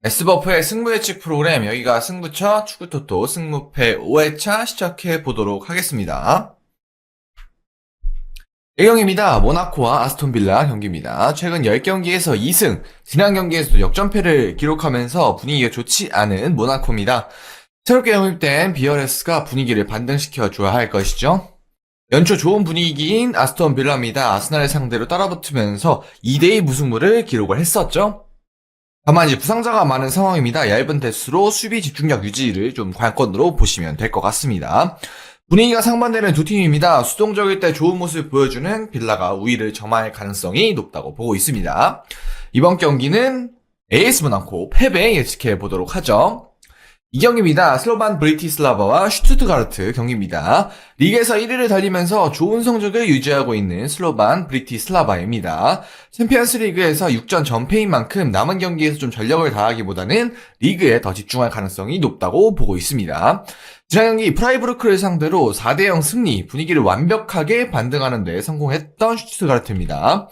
S버프의 승부 예측 프로그램, 여기가 승부처 축구토토 승무패 5회차 시작해 보도록 하겠습니다. 1경기입니다. 모나코와 아스톤빌라 경기입니다. 최근 10경기에서 2승, 지난 경기에서도 역전패를 기록하면서 분위기가 좋지 않은 모나코입니다. 새롭게 영입된 비어레스가 분위기를 반등시켜줘야 할 것이죠. 연초 좋은 분위기인 아스톤빌라입니다. 아스날을 상대로 따라붙으면서 2대2 무승부를 기록을 했었죠. 다만 이제 부상자가 많은 상황입니다. 얇은 대수로 수비 집중력 유지를 좀 관건으로 보시면 될 것 같습니다. 분위기가 상반되는 두 팀입니다. 수동적일 때 좋은 모습을 보여주는 빌라가 우위를 점할 가능성이 높다고 보고 있습니다. 이번 경기는 AS 모나코 패배 예측해 보도록 하죠. 이 경기입니다. 슬로반 브리티슬라바와 슈투트가르트 경기입니다. 리그에서 1위를 달리면서 좋은 성적을 유지하고 있는 슬로반 브리티슬라바입니다. 챔피언스 리그에서 6전 전패인 만큼 남은 경기에서 좀 전력을 다하기보다는 리그에 더 집중할 가능성이 높다고 보고 있습니다. 지난 경기 프라이부르크를 상대로 4대0 승리, 분위기를 완벽하게 반등하는 데 성공했던 슈투트가르트입니다.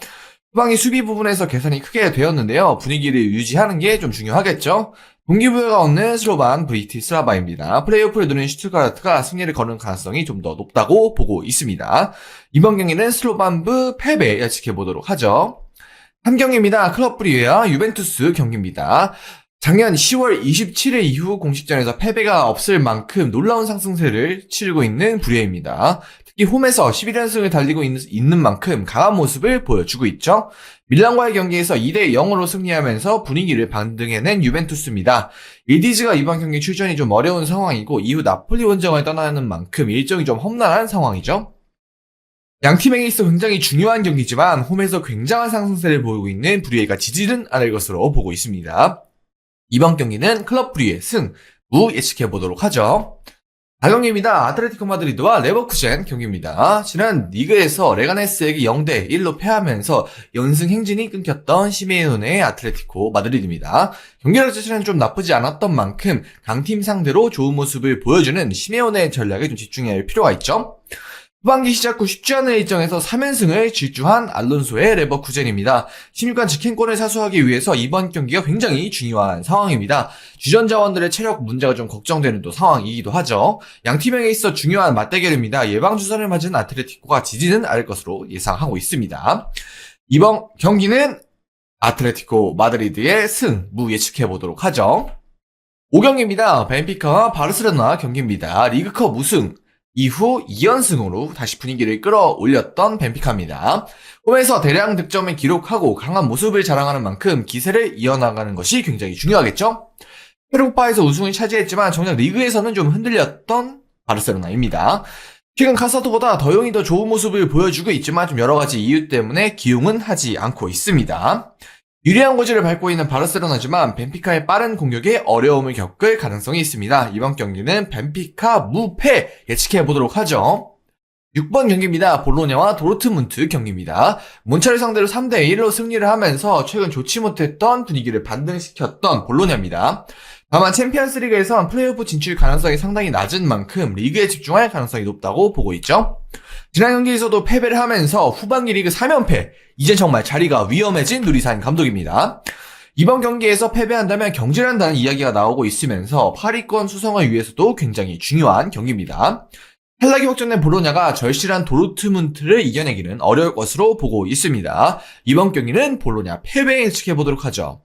후방이 수비 부분에서 개선이 크게 되었는데요. 분위기를 유지하는 게 좀 중요하겠죠. 동기부여가 없는 슬로반 브리티슬라바입니다. 플레이오프를 누린 슈투트가르트가 승리를 거는 가능성이 좀 더 높다고 보고 있습니다. 이번 경기는 슬로반부 패배 예측해보도록 하죠. 3경기입니다. 클럽 브리웨와 유벤투스 경기입니다. 작년 10월 27일 이후 공식전에서 패배가 없을 만큼 놀라운 상승세를 치르고 있는 브리웨입니다. 특히 홈에서 11연승을 달리고 있는 만큼 강한 모습을 보여주고 있죠. 밀란과의 경기에서 2대0으로 승리하면서 분위기를 반등해낸 유벤투스입니다. 이디즈가 이번 경기 출전이 좀 어려운 상황이고 이후 나폴리 원정을 떠나는 만큼 일정이 좀 험난한 상황이죠. 양팀에게 있어 굉장히 중요한 경기지만 홈에서 굉장한 상승세를 보이고 있는 브리웨가 지지는 않을 것으로 보고 있습니다. 이번 경기는 클럽 브리웨 승, 무 예측해보도록 하죠. 4경기입니다. 아틀레티코 마드리드와 레버쿠젠 경기입니다. 지난 리그에서 레가네스에게 0대1로 패하면서 연승 행진이 끊겼던 시메오네의 아틀레티코 마드리드입니다. 경기력 자체는 좀 나쁘지 않았던 만큼 강팀 상대로 좋은 모습을 보여주는 시메오네의 전략에 좀 집중해야 할 필요가 있죠. 후반기 시작 후 쉽지 않은 일정에서 3연승을 질주한 알론소의 레버쿠젠입니다. 16강 직행권을 사수하기 위해서 이번 경기가 굉장히 중요한 상황입니다. 주전 자원들의 체력 문제가 좀 걱정되는 또 상황이기도 하죠. 양팀에게 있어 중요한 맞대결입니다. 예방주사를 맞은 아틀레티코가 지지는 않을 것으로 예상하고 있습니다. 이번 경기는 아틀레티코 마드리드의 승, 무 예측해보도록 하죠. 5경기입니다. 벤피카와 바르셀로나 경기입니다. 리그컵 우승 이후 2연승으로 다시 분위기를 끌어올렸던 벤피카입니다. 홈에서 대량 득점을 기록하고 강한 모습을 자랑하는 만큼 기세를 이어나가는 것이 굉장히 중요하겠죠? 페루파에서 우승을 차지했지만 정작 리그에서는 좀 흔들렸던 바르셀로나입니다. 최근 카사도보다 더용이 더 좋은 모습을 보여주고 있지만 좀 여러가지 이유 때문에 기용은 하지 않고 있습니다. 유리한 고지를 밟고 있는 바르셀로나지만 벤피카의 빠른 공격에 어려움을 겪을 가능성이 있습니다. 이번 경기는 벤피카 무패 예측해보도록 하죠. 6번 경기입니다. 볼로냐와 도르트문트 경기입니다. 몬차를 상대로 3대1로 승리를 하면서 최근 좋지 못했던 분위기를 반등시켰던 볼로냐입니다. 다만 챔피언스리그에선 플레이오프 진출 가능성이 상당히 낮은 만큼 리그에 집중할 가능성이 높다고 보고 있죠. 지난 경기에서도 패배를 하면서 후반기 리그 3연패, 이젠 정말 자리가 위험해진 누리산 감독입니다. 이번 경기에서 패배한다면 경질한다는 이야기가 나오고 있으면서 8위권 수성을 위해서도 굉장히 중요한 경기입니다. 탈락이 확정된 볼로냐가 절실한 도르트문트를 이겨내기는 어려울 것으로 보고 있습니다. 이번 경기는 볼로냐 패배 예측해보도록 하죠.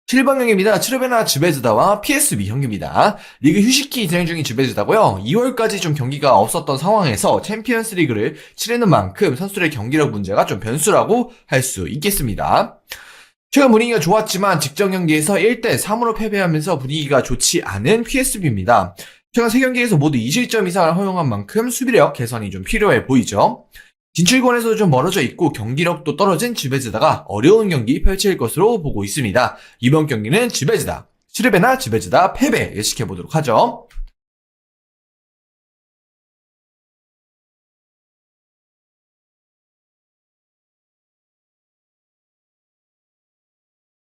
7번 경기입니다. 츠르베나 즈베즈다와 PSV 경기입니다. 리그 휴식기 진행 중인 즈베즈다고요. 2월까지 좀 경기가 없었던 상황에서 챔피언스 리그를 치르는 만큼 선수들의 경기력 문제가 좀 변수라고 할 수 있겠습니다. 최근 분위기가 좋았지만 직전 경기에서 1대3으로 패배하면서 분위기가 좋지 않은 PSV입니다. 최근 3경기에서 모두 2실점 이상을 허용한 만큼 수비력 개선이 좀 필요해 보이죠. 진출권에서도 좀 멀어져 있고 경기력도 떨어진 즈베즈다가 어려운 경기 펼칠 것으로 보고 있습니다. 이번 경기는 즈베즈다, 츠르베나 즈베즈다 패배 예측해보도록 하죠.